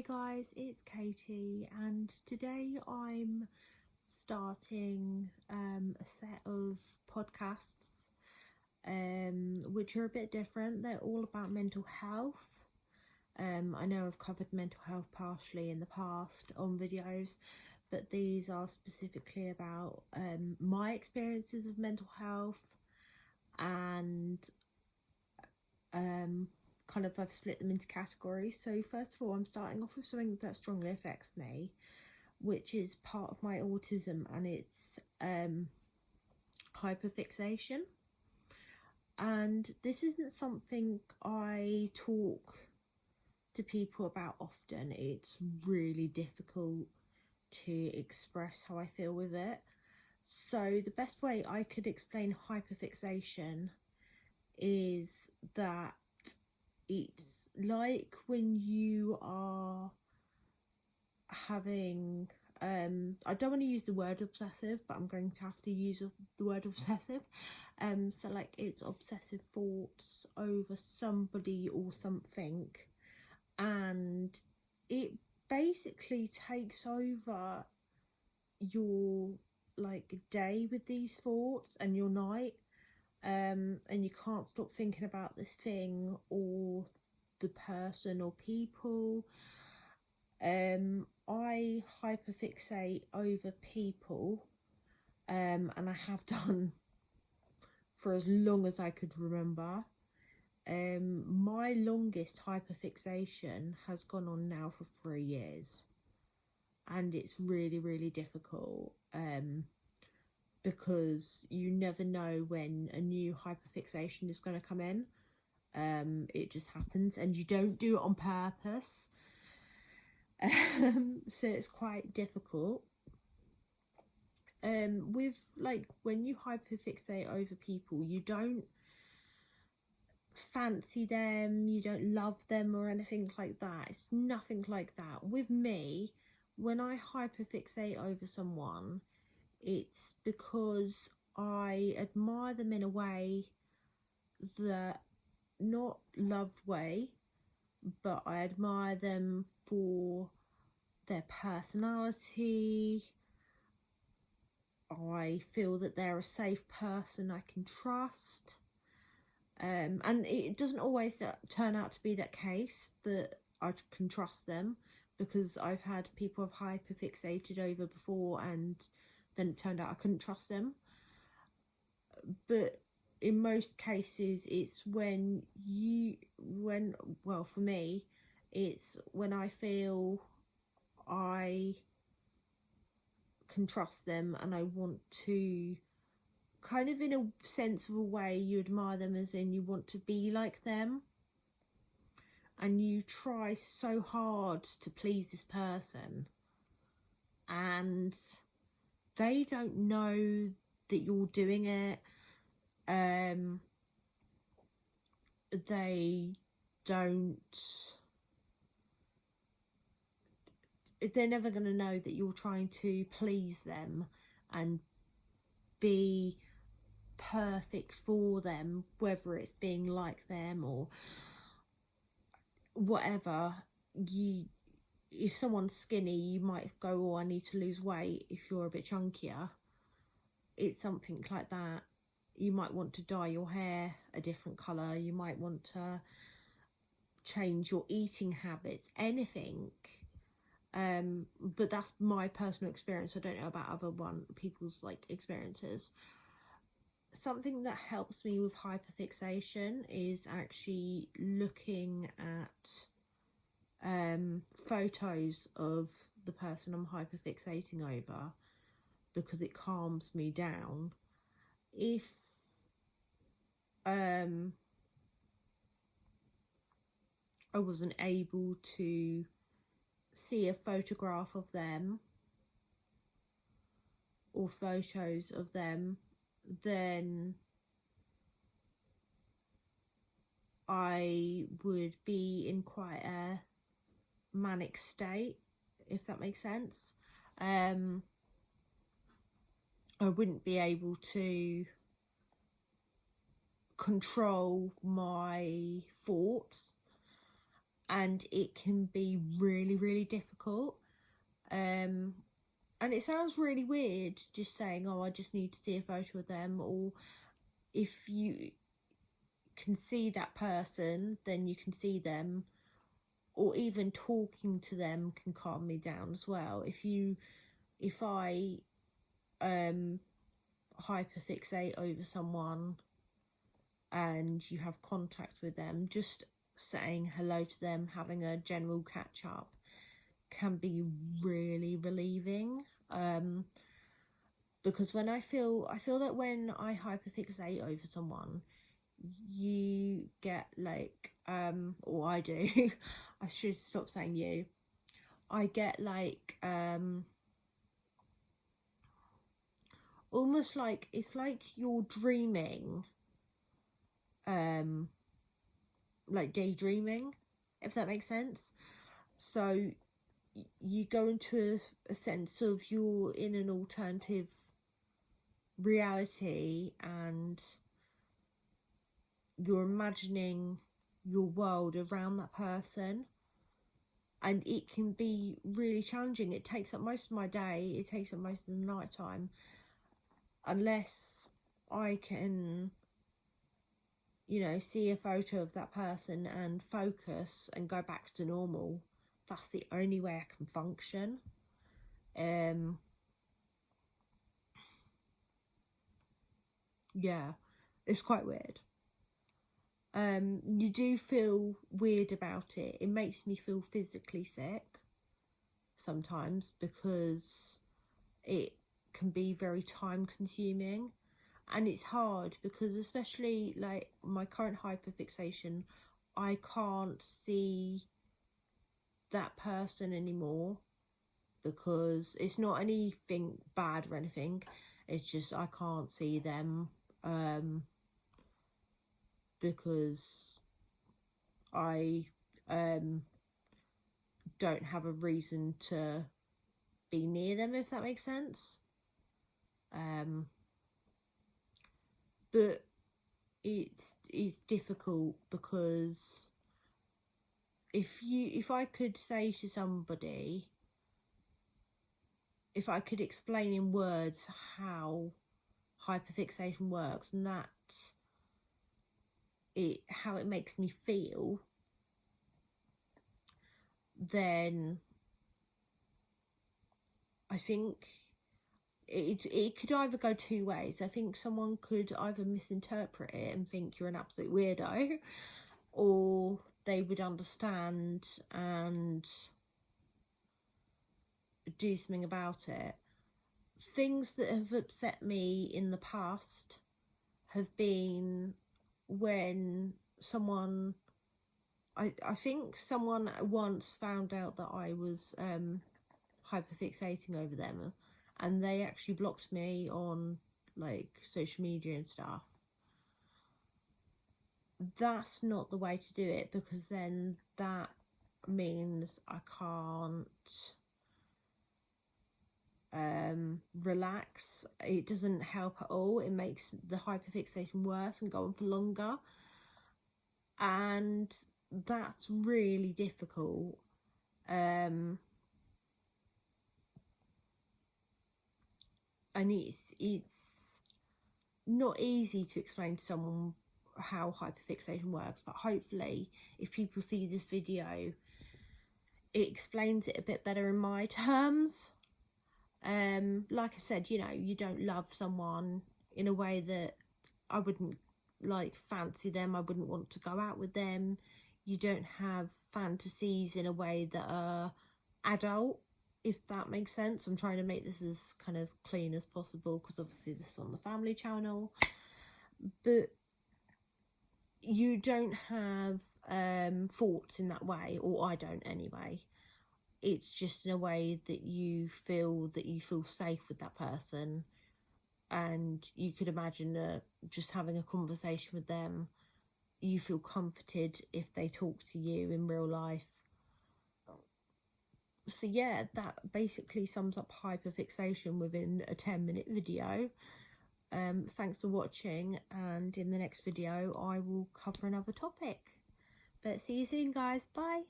Hey guys, it's Katie, and today I'm starting a set of podcasts which are a bit different. They're all about mental health. I know I've covered mental health partially in the past on videos, but these are specifically about my experiences of mental health, and kind of I've split them into categories. So first of all, I'm starting off with something that strongly affects me, which is part of my autism, and it's hyperfixation. And this isn't something I talk to people about often. It's really difficult to express how I feel with it. So the best way I could explain hyperfixation is that it's like when you are having I don't want to use the word obsessive, but I'm going to have to use the word obsessive. So like it's obsessive thoughts over somebody or something, and it basically takes over your like day with these thoughts and your night. And you can't stop thinking about this thing or the person or people. I hyperfixate over people, and I have done for as long as I could remember. My longest hyperfixation has gone on now for 3 years, and it's really difficult. Because you never know when a new hyperfixation is going to come in. It just happens, and you don't do it on purpose. So it's quite difficult. With like when you hyperfixate over people, you don't fancy them, you don't love them or anything like that. It's nothing like that. With me, when I hyperfixate over someone, it's because I admire them in a way that, not love way, but I admire them for their personality. I feel that they're a safe person I can trust. And it doesn't always turn out to be that case that I can trust them, because I've had people I've hyperfixated over before and then it turned out I couldn't trust them. But in most cases, it's well, for me, it's when I feel I can trust them and I want to, kind of in a sensible way, you admire them as in you want to be like them, and you try so hard to please this person, and they don't know that you're doing it. They're never going to know that you're trying to please them and be perfect for them, whether it's being like them or whatever. If someone's skinny, you might go, oh, I need to lose weight. If you're a bit chunkier, it's something like that. You might want to dye your hair a different colour, you might want to change your eating habits, anything. But that's my personal experience. I don't know about other people's like experiences. Something that helps me with hyperfixation is actually looking at photos of the person I'm hyperfixating over, because it calms me down. If I wasn't able to see a photograph of them or photos of them, then I would be in quite a manic state, if that makes sense. I wouldn't be able to control my thoughts, and it can be really, really difficult. And it sounds really weird just saying, oh, I just need to see a photo of them, or if you can see that person, then you can see them, or even talking to them can calm me down as well. If I hyperfixate over someone and you have contact with them, just saying hello to them, having a general catch up can be really relieving. Because when I feel that when I hyperfixate over someone, you get like or I do I should stop saying you, I get like almost like it's like you're dreaming, like daydreaming, if that makes sense. So you go into a sense of you're in an alternative reality and you're imagining your world around that person, and it can be really challenging. It takes up most of my day, it takes up most of the night time, unless I can, you know, see a photo of that person and focus and go back to normal. That's the only way I can function. Yeah, it's quite weird. You do feel weird about it. It makes me feel physically sick sometimes because it can be very time consuming, and it's hard because, especially like my current hyperfixation, I can't see that person anymore, because it's not anything bad or anything, it's just I can't see them because I don't have a reason to be near them, if that makes sense. But it's difficult because if I could say to somebody, if I could explain in words how hyperfixation works and how it makes me feel, then I think it could either go two ways. I think someone could either misinterpret it and think you're an absolute weirdo, or they would understand and do something about it. Things that have upset me in the past have been when someone, I think someone once found out that I was hyperfixating over them, and they actually blocked me on like social media and stuff. That's not the way to do it, because then that means I can't relax. It doesn't help at all. It makes the hyperfixation worse and go on for longer, and that's really difficult. And it's not easy to explain to someone how hyperfixation works, but hopefully if people see this video, it explains it a bit better in my terms. Like I said, you know, you don't love someone in a way that I wouldn't like fancy them, I wouldn't want to go out with them. You don't have fantasies in a way that are adult, if that makes sense. I'm trying to make this as kind of clean as possible because obviously this is on the family channel, but you don't have thoughts in that way, or I don't anyway. It's just in a way that you feel safe with that person, and you could imagine just having a conversation with them. You feel comforted if they talk to you in real life. So yeah, that basically sums up hyperfixation within a 10-minute video. Thanks for watching, and in the next video I will cover another topic. But see you soon guys, bye.